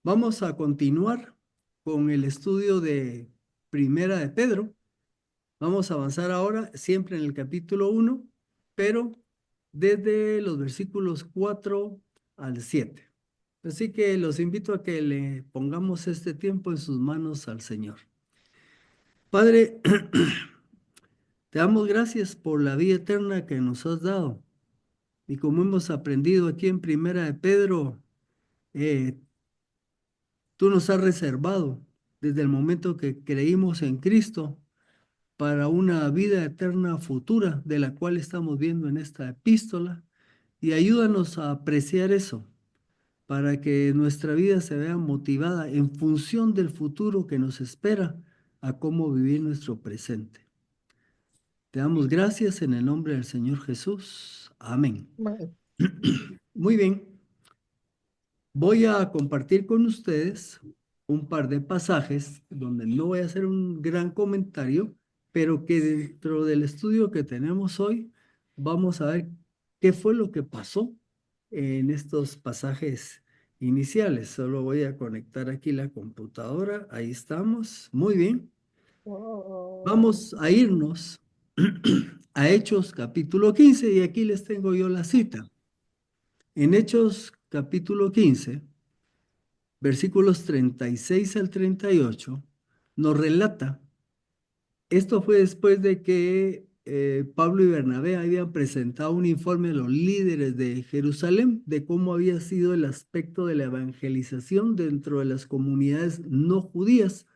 Vamos a continuar con el estudio de Primera de Pedro. Vamos a avanzar ahora siempre en el capítulo 1, pero desde los versículos 4 al 7. Así que los invito a que le pongamos este tiempo en sus manos al Señor. Padre, te damos gracias por la vida eterna que nos has dado. Y como hemos aprendido aquí en Primera de Pedro, eh, tú nos has reservado desde el momento que creímos en Cristo para una vida eterna futura de la cual estamos viendo en esta epístola, y ayúdanos a apreciar eso para que nuestra vida se vea motivada en función del futuro que nos espera a cómo vivir nuestro presente. Te damos gracias en el nombre del Señor Jesús. Amén. Bueno, Muy bien. Voy a compartir con ustedes un par de pasajes donde no voy a hacer un gran comentario, pero que dentro del estudio que tenemos hoy vamos a ver qué fue lo que pasó en estos pasajes iniciales. Solo voy a conectar aquí la computadora. Ahí estamos. Muy bien. oh, Vamos a irnos a Hechos capítulo 15 y aquí les tengo yo la cita. En Hechos capítulo 15 versículos 36 al 38, nos relata, esto fue después de que Pablo y Bernabé habían presentado un informe a los líderes de Jerusalén de cómo había sido el aspecto de la evangelización dentro de las comunidades no judías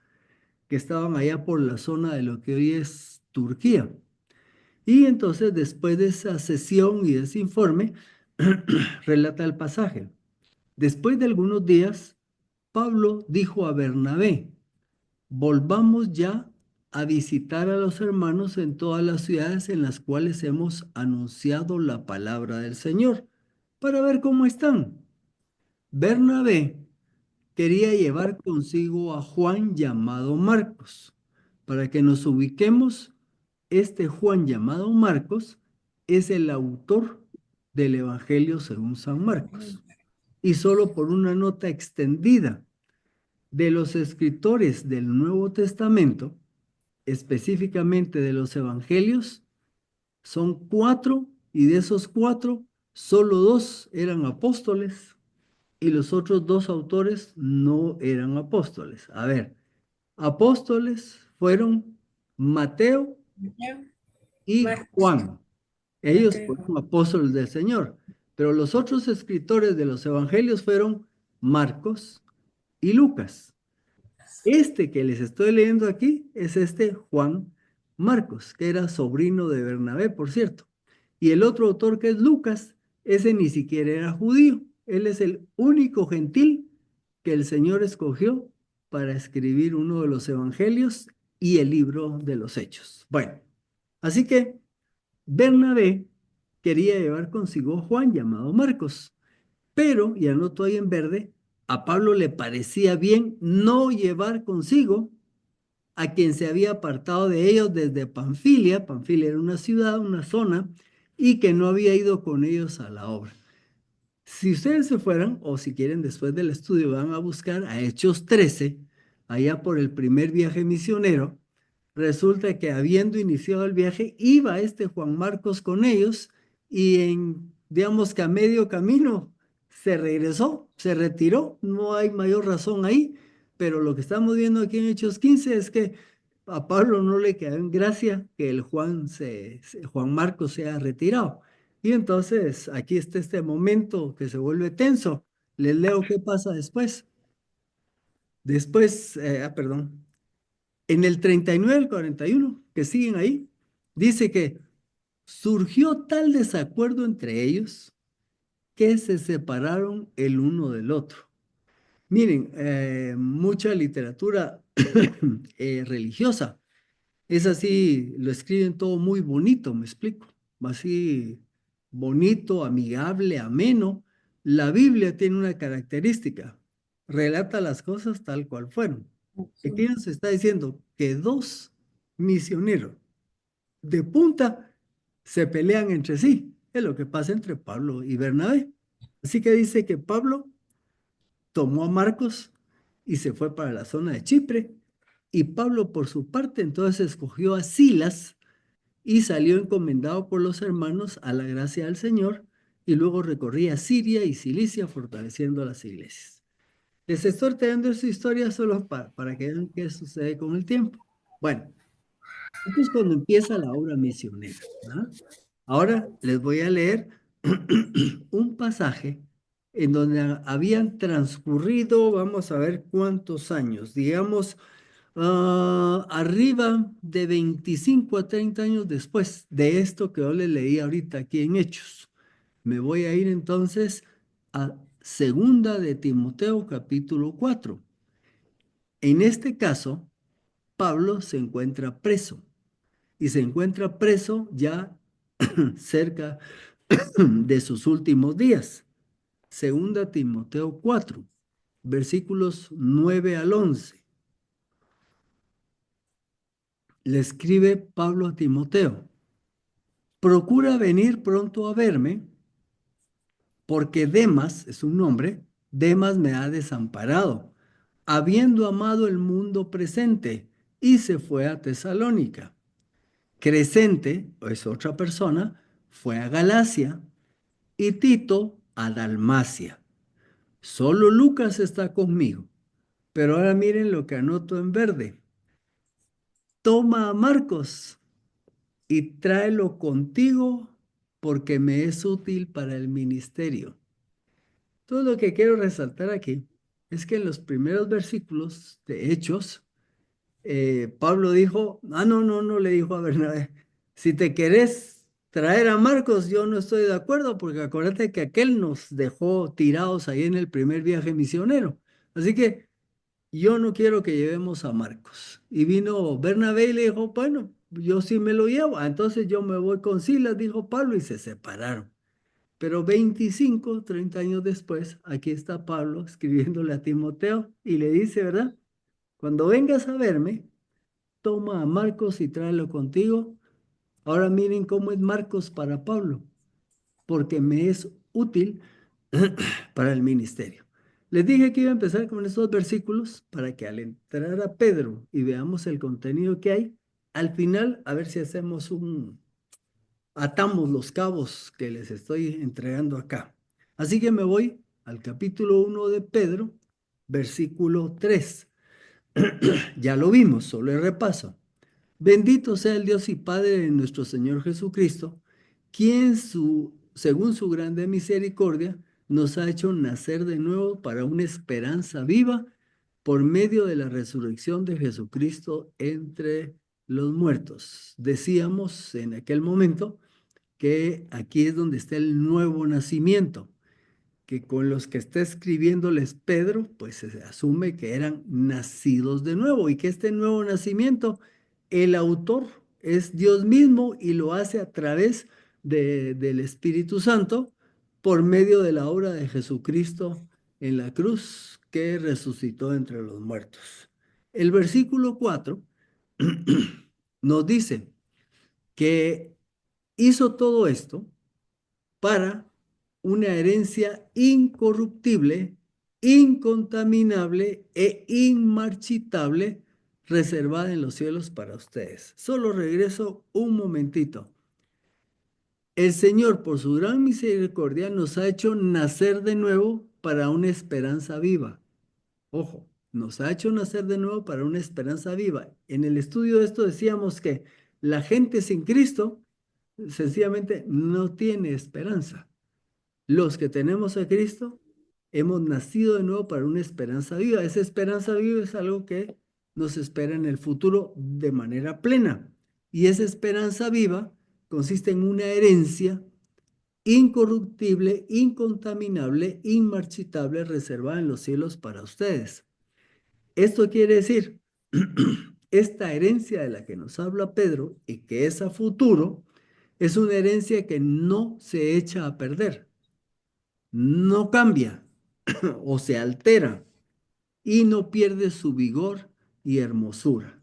que estaban allá por la zona de lo que hoy es Turquía. Y entonces, después de esa sesión y de ese informe, relata el pasaje. Después de algunos días, Pablo dijo a Bernabé: volvamos ya a visitar a los hermanos en todas las ciudades en las cuales hemos anunciado la palabra del Señor, para ver cómo están. Bernabé quería llevar consigo a Juan llamado Marcos. Para que nos ubiquemos, este Juan llamado Marcos es el autor del Evangelio según San Marcos. Y solo por una nota extendida de los escritores del Nuevo Testamento, específicamente de los Evangelios, son cuatro, y de esos cuatro, solo dos eran apóstoles y los otros dos autores no eran apóstoles. A ver, apóstoles fueron Mateo y Marcos, Juan. Ellos Mateo. fueron apóstoles del Señor, pero los otros escritores de los Evangelios fueron Marcos y Lucas. Este que les estoy leyendo aquí es este Juan Marcos, que era sobrino de Bernabé, por cierto. Y el otro autor, que es Lucas, ese ni siquiera era judío. Él es el único gentil que el Señor escogió para escribir uno de los evangelios y el libro de los Hechos. Bueno, así que Bernabé quería llevar consigo a Juan llamado Marcos, pero, y anoto ahí en verde, a Pablo le parecía bien no llevar consigo a quien se había apartado de ellos desde Panfilia. Panfilia era una ciudad, una zona, y que no había ido con ellos a la obra. Si ustedes se fueran, o si quieren después del estudio, van a buscar a Hechos 13, allá por el primer viaje misionero, resulta que habiendo iniciado el viaje, iba este Juan Marcos con ellos, y digamos que a medio camino se regresó, se retiró, no hay mayor razón ahí, pero lo que estamos viendo aquí en Hechos 15 es que a Pablo no le quedó en gracia que el Juan Marcos se haya retirado. Y entonces aquí está este momento que se vuelve tenso. Les leo qué pasa después. Después, perdón, en el 39 al 41, que siguen ahí, dice que surgió tal desacuerdo entre ellos que se separaron el uno del otro. Miren, mucha literatura religiosa es así, lo escriben todo muy bonito, me explico, así bonito, amigable, ameno. La Biblia tiene una característica: relata las cosas tal cual fueron. Aquí nos está diciendo que dos misioneros de punta se pelean entre sí. Es lo que pasa entre Pablo y Bernabé. Así que dice que Pablo tomó a Marcos y se fue para la zona de Chipre. Y Pablo, por su parte, entonces escogió a Silas y salió encomendado por los hermanos a la gracia del Señor, y luego recorría Siria y Cilicia fortaleciendo las iglesias. Les estoy trayendo esta historia solo para que vean qué sucede con el tiempo. Bueno, esto es cuando empieza la obra misionera, ¿verdad? Ahora les voy a leer un pasaje en donde habían transcurrido, vamos a ver cuántos años, digamos, arriba de 25 a 30 años después de esto que yo les leí ahorita aquí en Hechos. Me voy a ir entonces a Segunda de Timoteo capítulo 4. En este caso, Pablo se encuentra preso y se encuentra preso ya cerca de sus últimos días. Segunda Timoteo 4, versículos 9 al 11. Le escribe Pablo a Timoteo: procura venir pronto a verme, porque Demas, es un nombre, Demas me ha desamparado, habiendo amado el mundo presente, y se fue a Tesalónica. Crescente, es otra persona, fue a Galacia, y Tito a Dalmacia. Solo Lucas está conmigo. Pero ahora miren lo que anoto en verde. Toma a Marcos y tráelo contigo, porque me es útil para el ministerio. Todo lo que quiero resaltar aquí es que en los primeros versículos de Hechos, Pablo dijo, no, no, no, le dijo a Bernabé, si te querés traer a Marcos, yo no estoy de acuerdo, porque acuérdate que aquel nos dejó tirados ahí en el primer viaje misionero. Así que yo no quiero que llevemos a Marcos. Y vino Bernabé y le dijo, bueno, yo sí me lo llevo. Entonces yo me voy con Silas, dijo Pablo, y se separaron. Pero 25, 30 años después, aquí está Pablo escribiéndole a Timoteo y le dice, ¿verdad? Cuando vengas a verme, toma a Marcos y tráelo contigo. Ahora miren cómo es Marcos para Pablo, porque me es útil para el ministerio. Les dije que iba a empezar con estos versículos para que al entrar a Pedro y veamos el contenido que hay, al final a ver si hacemos atamos los cabos que les estoy entregando acá. Así que me voy al capítulo 1 de Pedro, versículo 3. Ya lo vimos, solo el repaso. Bendito sea el Dios y Padre de nuestro Señor Jesucristo, quien según su grande misericordia nos ha hecho nacer de nuevo para una esperanza viva por medio de la resurrección de Jesucristo entre los muertos. Decíamos en aquel momento que aquí es donde está el nuevo nacimiento, que con los que está escribiéndoles Pedro, pues se asume que eran nacidos de nuevo y que este nuevo nacimiento, el autor es Dios mismo y lo hace a través del Espíritu Santo por medio de la obra de Jesucristo en la cruz que resucitó entre los muertos. El versículo 4 nos dice que hizo todo esto para una herencia incorruptible, incontaminable e inmarchitable reservada en los cielos para ustedes. Solo regreso un momentito. El Señor, por su gran misericordia, nos ha hecho nacer de nuevo para una esperanza viva. Ojo, nos ha hecho nacer de nuevo para una esperanza viva. En el estudio de esto decíamos que la gente sin Cristo sencillamente no tiene esperanza. Los que tenemos a Cristo hemos nacido de nuevo para una esperanza viva. Esa esperanza viva es algo que nos espera en el futuro de manera plena. Y esa esperanza viva consiste en una herencia incorruptible, incontaminable, inmarchitable, reservada en los cielos para ustedes. Esto quiere decir, esta herencia de la que nos habla Pedro y que es a futuro, es una herencia que no se echa a perder, no cambia o se altera y no pierde su vigor y hermosura.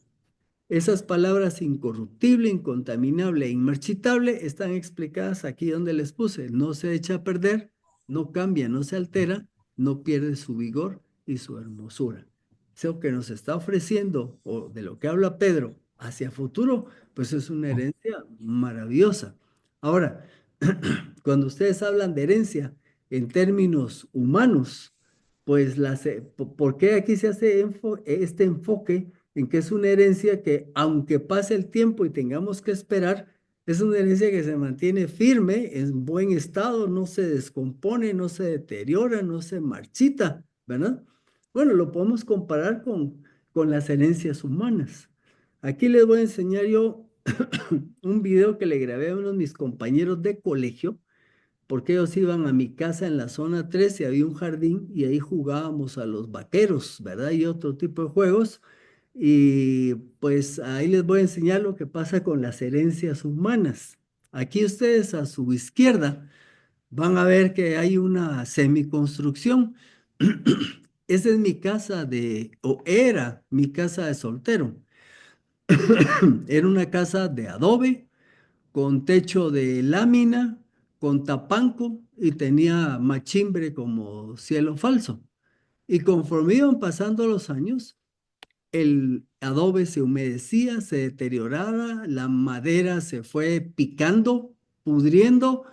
Esas palabras incorruptible, incontaminable e inmarchitable están explicadas aquí donde les puse. No se echa a perder, no cambia, no se altera, no pierde su vigor y su hermosura. Eso que nos está ofreciendo o de lo que habla Pedro hacia futuro, pues es una herencia maravillosa. Ahora, cuando ustedes hablan de herencia en términos humanos, pues ¿por qué aquí se hace este enfoque en que es una herencia que aunque pase el tiempo y tengamos que esperar, es una herencia que se mantiene firme, en buen estado, no se descompone, no se deteriora, no se marchita, ¿verdad? Bueno, lo podemos comparar con las herencias humanas. Aquí les voy a enseñar yo un video que le grabé a uno de mis compañeros de colegio, porque ellos iban a mi casa en la zona 3 y había un jardín y ahí jugábamos a los vaqueros, ¿verdad? Y otro tipo de juegos. Y pues ahí les voy a enseñar lo que pasa con las herencias humanas. Aquí ustedes a su izquierda van a ver que hay una semiconstrucción. Esa es mi casa o era mi casa de soltero. Era una casa de adobe, con techo de lámina, con tapanco y tenía machimbre como cielo falso. Y conforme iban pasando los años, el adobe se humedecía, se deterioraba, la madera se fue picando, pudriendo,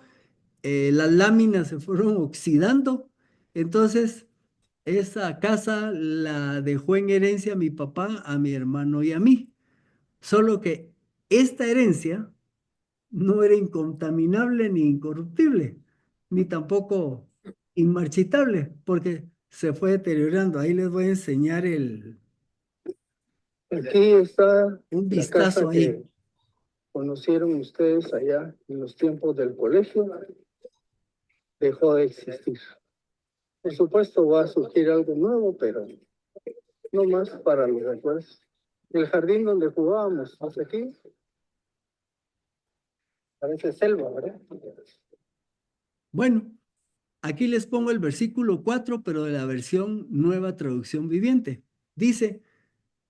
las láminas se fueron oxidando. Entonces, esa casa la dejó en herencia mi papá, a mi hermano y a mí. Solo que esta herencia no era incontaminable ni incorruptible, ni tampoco inmarchitable, porque se fue deteriorando. Ahí les voy a enseñar Aquí está un la casa vistazo ahí. que conocieron ustedes allá en los tiempos del colegio. Dejó de existir. Por supuesto, va a surgir algo nuevo, pero no más para los recuerdos. El jardín donde jugábamos, hacia aquí, parece selva, ¿verdad? Bueno, aquí les pongo el versículo 4, pero de la versión Nueva Traducción Viviente. Dice,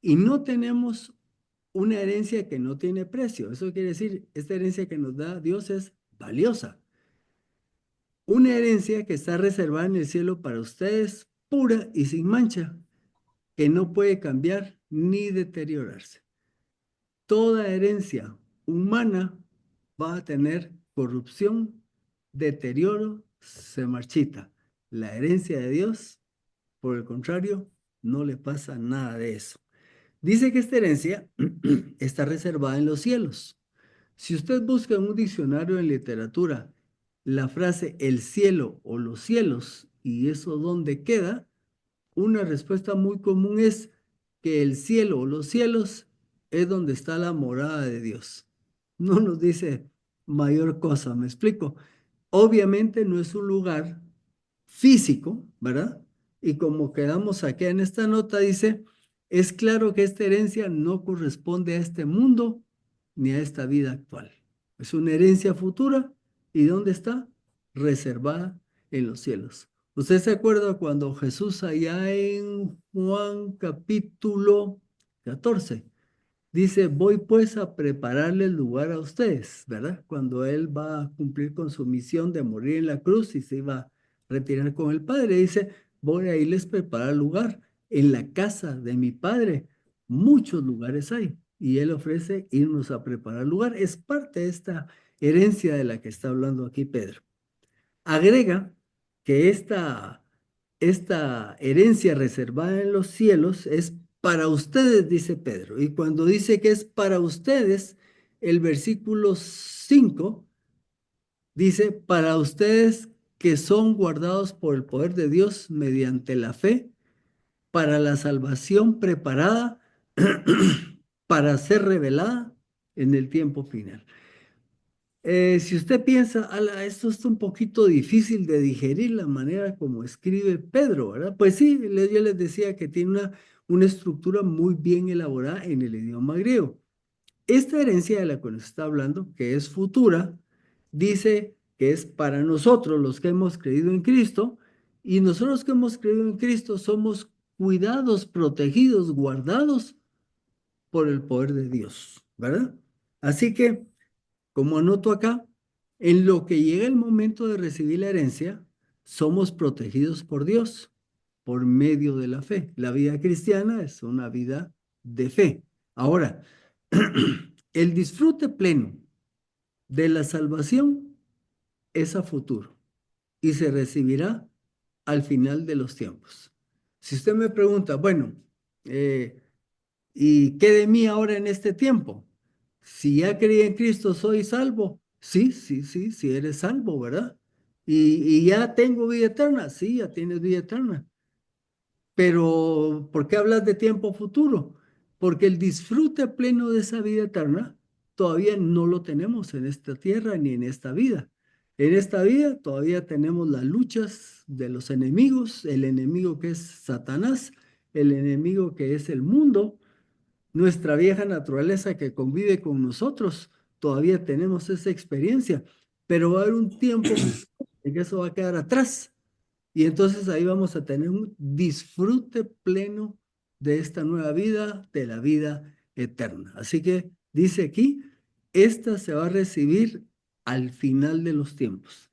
y no tenemos una herencia que no tiene precio. Eso quiere decir, esta herencia que nos da Dios es valiosa. Una herencia que está reservada en el cielo para ustedes, pura y sin mancha, que no puede cambiar ni deteriorarse. Toda herencia humana va a tener corrupción, deterioro, se marchita. La herencia de Dios, por el contrario, no le pasa nada de eso. Dice que esta herencia está reservada en los cielos. Si usted busca en un diccionario en literatura la frase el cielo o los cielos y eso dónde queda, una respuesta muy común es que el cielo o los cielos es donde está la morada de Dios. No nos dice mayor cosa, ¿me explico? Obviamente no es un lugar físico, ¿verdad? Y como quedamos aquí en esta nota, dice, es claro que esta herencia no corresponde a este mundo ni a esta vida actual. Es una herencia futura. ¿Y dónde está? Reservada en los cielos. ¿Usted se acuerda cuando Jesús allá en Juan capítulo 14 dice, voy pues a prepararle el lugar a ustedes, ¿verdad? Cuando él va a cumplir con su misión de morir en la cruz y se iba a retirar con el Padre, dice, voy a irles a preparar lugar. En la casa de mi Padre, muchos lugares hay. Y él ofrece irnos a preparar lugar. Es parte de esta herencia de la que está hablando aquí Pedro. Agrega que esta herencia reservada en los cielos es para ustedes, dice Pedro. Y cuando dice que es para ustedes, el versículo 5 dice, para ustedes que son guardados por el poder de Dios mediante la fe, para la salvación preparada para ser revelada en el tiempo final. Si usted piensa, "Ala, esto es un poquito difícil de digerir la manera como escribe Pedro, ¿verdad?" Pues sí, yo les decía que tiene una estructura muy bien elaborada en el idioma griego. Esta herencia de la que nos está hablando, que es futura, dice que es para nosotros los que hemos creído en Cristo, y nosotros que hemos creído en Cristo somos cuidados, protegidos, guardados por el poder de Dios, ¿verdad? Así que como anoto acá, en lo que llega el momento de recibir la herencia, somos protegidos por Dios. por medio de la fe. La vida cristiana es una vida de fe. Ahora, el disfrute pleno de la salvación es a futuro y se recibirá al final de los tiempos. Si usted me pregunta, bueno, eh, ¿y qué de mí ahora en este tiempo? Si ya creí en Cristo, ¿soy salvo? Sí, sí, sí, sí eres salvo, ¿verdad? Y ya tengo vida eterna. Sí, ya tienes vida eterna. Pero, ¿por qué hablas de tiempo futuro? Porque el disfrute pleno de esa vida eterna todavía no lo tenemos en esta tierra ni en esta vida. En esta vida todavía tenemos las luchas de los enemigos, el enemigo que es Satanás, el enemigo que es el mundo, nuestra vieja naturaleza que convive con nosotros. Todavía tenemos esa experiencia, pero va a haber un tiempo en que eso va a quedar atrás. Y entonces ahí vamos a tener un disfrute pleno de esta nueva vida, de la vida eterna. Así que dice aquí, esta se va a recibir al final de los tiempos.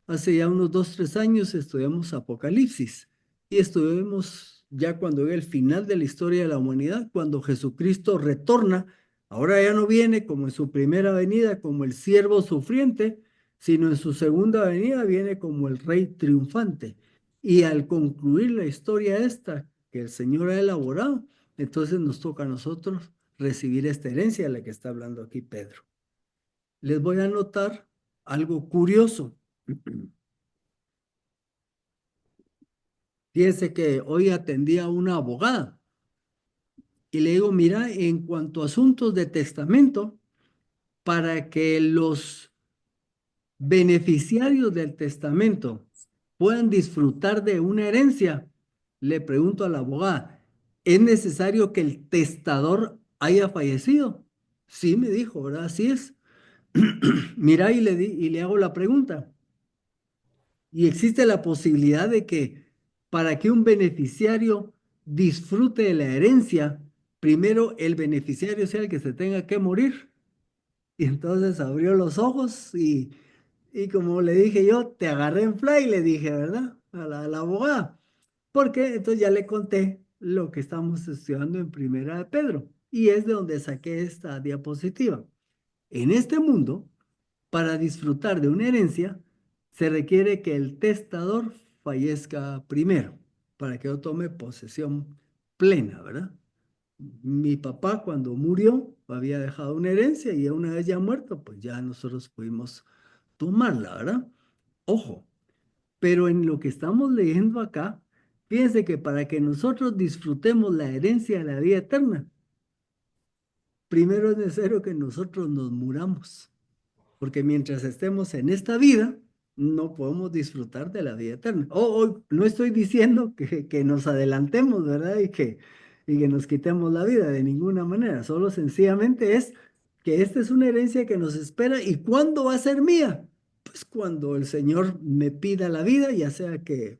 Hace ya unos 2, 3 años estudiamos Apocalipsis y estuvimos ya cuando ve el final de la historia de la humanidad, cuando Jesucristo retorna. Ahora ya no viene como en su primera venida, como el siervo sufriente, sino en su segunda venida viene como el rey triunfante. Y al concluir la historia esta que el Señor ha elaborado, entonces nos toca a nosotros recibir esta herencia de la que está hablando aquí Pedro. Les voy a anotar algo curioso. Fíjese que hoy atendí a una abogada y le digo, mira, en cuanto a asuntos de testamento, para que los beneficiarios del testamento puedan disfrutar de una herencia, le pregunto a la abogada, ¿es necesario que el testador haya fallecido? Sí, me dijo, ¿verdad? Así es. Mira, y le hago la pregunta. Y existe la posibilidad de que para que un beneficiario disfrute de la herencia, primero el beneficiario sea el que se tenga que morir. Y entonces abrió los ojos y como le dije yo, te agarré en fly, le dije, ¿verdad? A la abogada. Porque entonces ya le conté lo que estamos estudiando en Primera de Pedro. Y es de donde saqué esta diapositiva. En este mundo, para disfrutar de una herencia, se requiere que el testador fallezca primero, para que yo tome posesión plena, ¿verdad? Mi papá cuando murió había dejado una herencia y una vez ya muerto, pues ya nosotros pudimos tomarla, ¿verdad? Ojo, pero en lo que estamos leyendo acá, fíjense que para que nosotros disfrutemos la herencia de la vida eterna, primero es necesario que nosotros nos muramos. Porque mientras estemos en esta vida, no podemos disfrutar de la vida eterna. No estoy diciendo que nos adelantemos, ¿verdad? Y que nos quitemos la vida de ninguna manera. Solo sencillamente es que esta es una herencia que nos espera. ¿Y cuándo va a ser mía? Pues cuando el Señor me pida la vida, ya sea que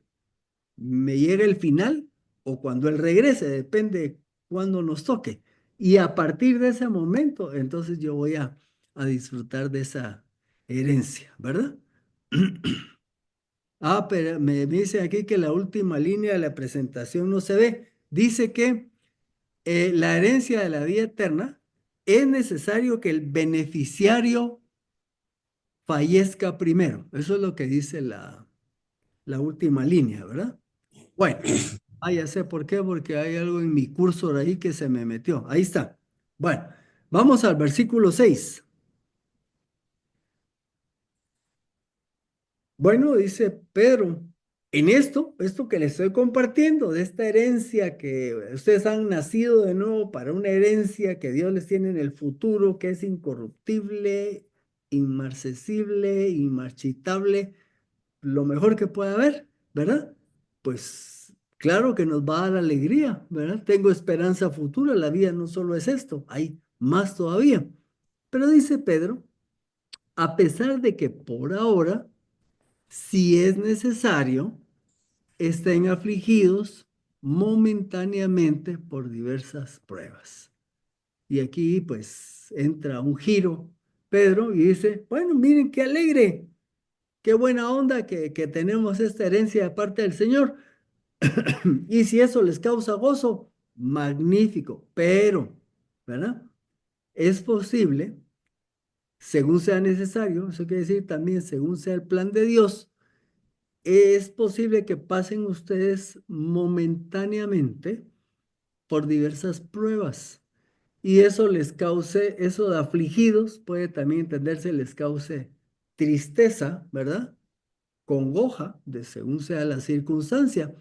me llegue el final o cuando Él regrese, depende cuándo nos toque. Y a partir de ese momento, entonces yo voy a disfrutar de esa herencia, ¿verdad? Ah, pero me dice aquí que la última línea de la presentación no se ve. Dice que la herencia de la vida eterna es necesario que el beneficiario fallezca primero. Eso es lo que dice la última línea, ¿verdad? Bueno, ya sé por qué, porque hay algo en mi cursor ahí que se me metió. Ahí está. Bueno, vamos al versículo 6. Bueno, dice Pedro, en esto que les estoy compartiendo, de esta herencia que ustedes han nacido de nuevo para una herencia que Dios les tiene en el futuro, que es incorruptible, inmarcesible, inmarchitable, lo mejor que pueda haber, ¿verdad? Pues claro que nos va a dar alegría, ¿verdad? Tengo esperanza futura, la vida no solo es esto, hay más todavía. Pero dice Pedro, a pesar de que por ahora, si es necesario, estén afligidos momentáneamente por diversas pruebas. Y aquí pues entra un giro Pedro y dice, bueno, miren qué alegre, qué buena onda que tenemos esta herencia de parte del Señor. Y si eso les causa gozo, magnífico, pero, ¿verdad? Es posible, según sea necesario, eso quiere decir también según sea el plan de Dios, es posible que pasen ustedes momentáneamente por diversas pruebas. Y eso les cause, eso de afligidos, puede también entenderse, les cause tristeza, ¿verdad? Congoja, de según sea la circunstancia,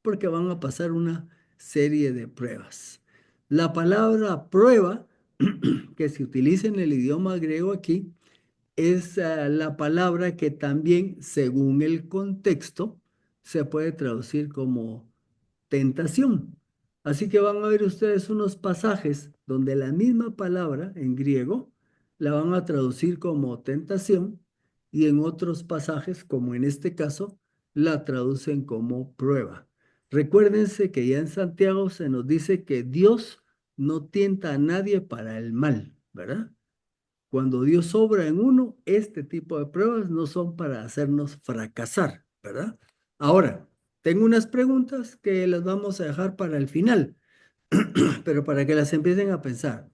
porque van a pasar una serie de pruebas. La palabra prueba, que se utiliza en el idioma griego aquí, es la palabra que también, según el contexto, se puede traducir como tentación. Así que van a ver ustedes unos pasajes donde la misma palabra en griego la van a traducir como tentación y en otros pasajes, como en este caso, la traducen como prueba. Recuérdense que ya en Santiago se nos dice que Dios no tienta a nadie para el mal, ¿verdad? Cuando Dios obra en uno, este tipo de pruebas no son para hacernos fracasar, ¿verdad? Ahora, tengo unas preguntas que las vamos a dejar para el final, pero para que las empiecen a pensar.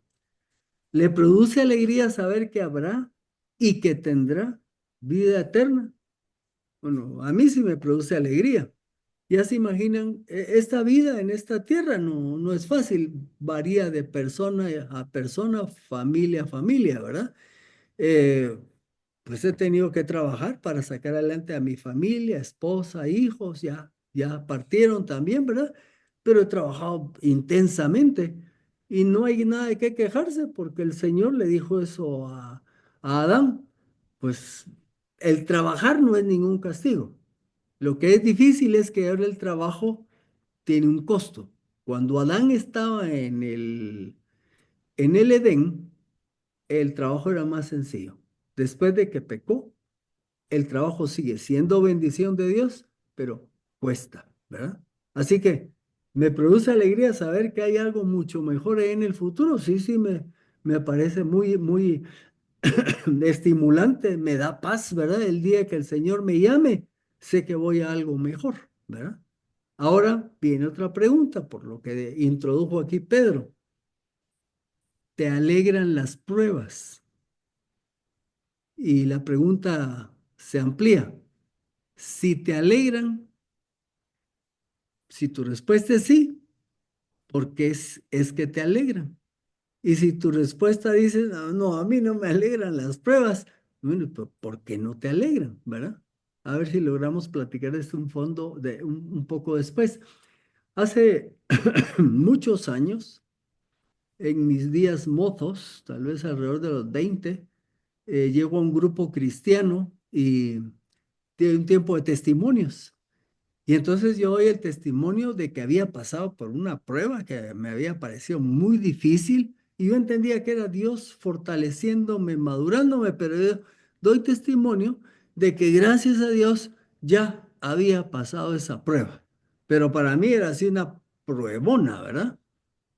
¿Le produce alegría saber que habrá y que tendrá vida eterna? Bueno, a mí sí me produce alegría. Ya se imaginan, esta vida en esta tierra no es fácil, varía de persona a persona, familia a familia, ¿verdad? Eh, pues he tenido que trabajar para sacar adelante a mi familia, esposa, hijos, ya partieron también, ¿verdad? Pero he trabajado intensamente y no hay nada de qué quejarse porque el Señor le dijo eso a Adán. Pues el trabajar no es ningún castigo. Lo que es difícil es que ahora el trabajo tiene un costo. Cuando Adán estaba en el Edén, el trabajo era más sencillo. Después de que pecó, el trabajo sigue siendo bendición de Dios, pero cuesta, ¿verdad? Así que me produce alegría saber que hay algo mucho mejor en el futuro. Sí, sí, me parece muy estimulante, me da paz, ¿verdad? El día que el Señor me llame, sé que voy a algo mejor, ¿verdad? Ahora viene otra pregunta, por lo que introdujo aquí Pedro. ¿Te alegran las pruebas? Y la pregunta se amplía. Si te alegran, si tu respuesta es sí, ¿por qué es que te alegran? Y si tu respuesta dice, no, no, a mí no me alegran las pruebas, bueno, pues, ¿por qué no te alegran, verdad? A ver si logramos platicar esto un fondo de un poco después. Hace muchos años, en mis días mozos, tal vez alrededor de los 20, llego a un grupo cristiano y tiene un tiempo de testimonios. Y entonces yo oí el testimonio de que había pasado por una prueba que me había parecido muy difícil y yo entendía que era Dios fortaleciéndome, madurándome, pero yo doy testimonio de que gracias a Dios ya había pasado esa prueba. Pero para mí era así una pruebona, ¿verdad?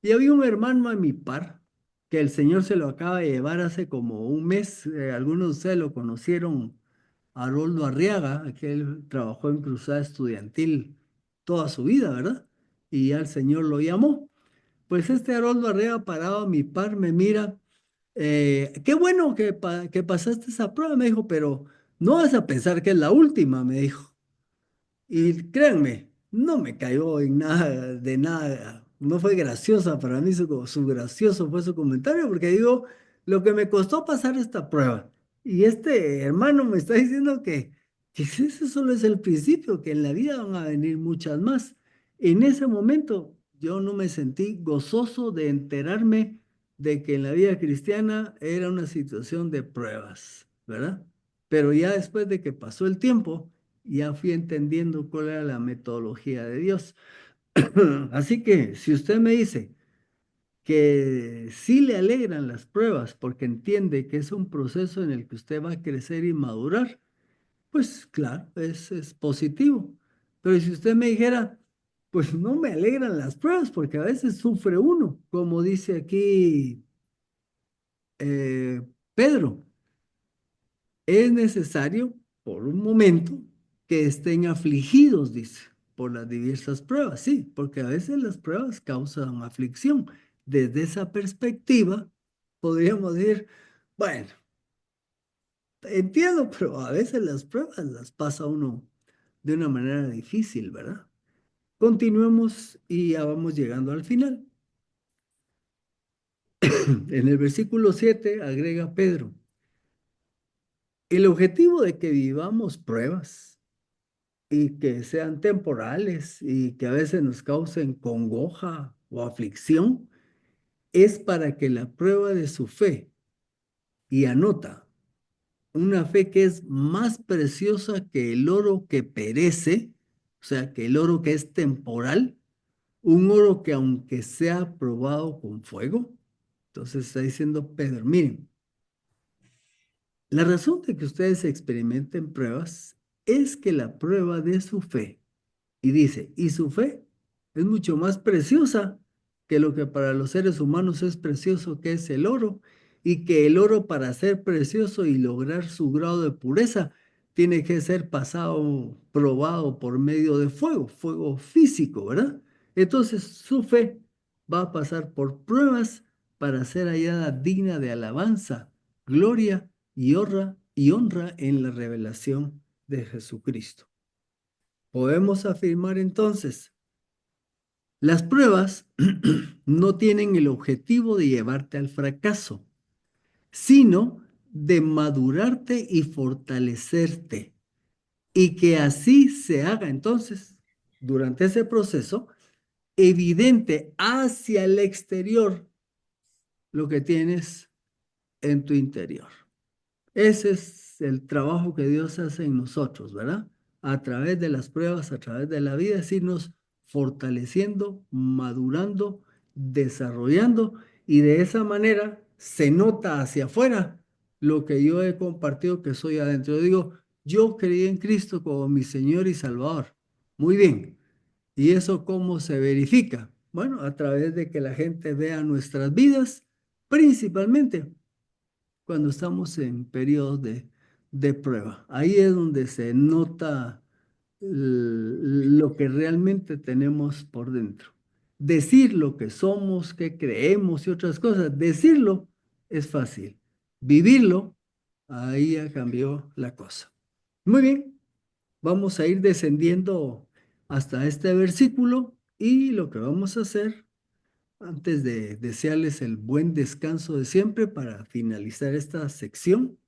Y había un hermano a mi par que el Señor se lo acaba de llevar hace como un mes. Algunos de ustedes lo conocieron, Haroldo Arriaga, que él trabajó en Cruzada Estudiantil toda su vida, ¿verdad? Y ya el Señor lo llamó. Pues este Haroldo Arriaga parado a mi par me mira, qué bueno que pasaste esa prueba, me dijo, pero no vas a pensar que es la última, me dijo. Y créanme, no me cayó en nada, de nada. No fue graciosa para mí, su gracioso fue su comentario, porque digo, lo que me costó pasar esta prueba. Y este hermano me está diciendo que ese solo es el principio, que en la vida van a venir muchas más. En ese momento yo no me sentí gozoso de enterarme de que en la vida cristiana era una situación de pruebas, ¿verdad? Pero ya después de que pasó el tiempo, ya fui entendiendo cuál era la metodología de Dios. Así que si usted me dice que sí le alegran las pruebas porque entiende que es un proceso en el que usted va a crecer y madurar, pues claro, es positivo. Pero si usted me dijera, pues no me alegran las pruebas porque a veces sufre uno, como dice aquí eh, Pedro, es necesario por un momento que estén afligidos, dice. por las diversas pruebas, sí, porque a veces las pruebas causan aflicción. Desde esa perspectiva, podríamos decir, bueno, entiendo, pero a veces las pruebas las pasa uno de una manera difícil, ¿verdad? Continuemos y ya vamos llegando al final. En el versículo 7 agrega Pedro, el objetivo de que vivamos pruebas y que sean temporales y que a veces nos causen congoja o aflicción es para que la prueba de su fe, y anota, una fe que es más preciosa que el oro que perece, o sea, que el oro que es temporal, un oro que aunque sea probado con fuego. Entonces está diciendo Pedro, miren, la razón de que ustedes experimenten pruebas es que la prueba de su fe, y dice, y su fe es mucho más preciosa que lo que para los seres humanos es precioso, que es el oro, y que el oro para ser precioso y lograr su grado de pureza tiene que ser pasado, probado por medio de fuego, fuego físico, ¿verdad? Entonces su fe va a pasar por pruebas para ser hallada digna de alabanza, gloria y honra en la revelación de Jesucristo. Podemos afirmar entonces, las pruebas no tienen el objetivo de llevarte al fracaso, sino de madurarte y fortalecerte, y que así se haga entonces, durante ese proceso, evidente hacia el exterior lo que tienes en tu interior. Ese es el trabajo que Dios hace en nosotros, ¿verdad? A través de las pruebas, a través de la vida, es irnos fortaleciendo, madurando, desarrollando, y de esa manera se nota hacia afuera lo que yo he compartido que soy adentro. Yo digo, yo creí en Cristo como mi Señor y Salvador. Muy bien. ¿Y eso cómo se verifica? Bueno, a través de que la gente vea nuestras vidas, principalmente cuando estamos en periodos de prueba. Ahí es donde se nota lo que realmente tenemos por dentro. Decir lo que somos, que creemos y otras cosas, decirlo es fácil. Vivirlo, ahí ya cambió la cosa. Muy bien, vamos a ir descendiendo hasta este versículo y lo que vamos a hacer antes de desearles el buen descanso de siempre para finalizar esta sección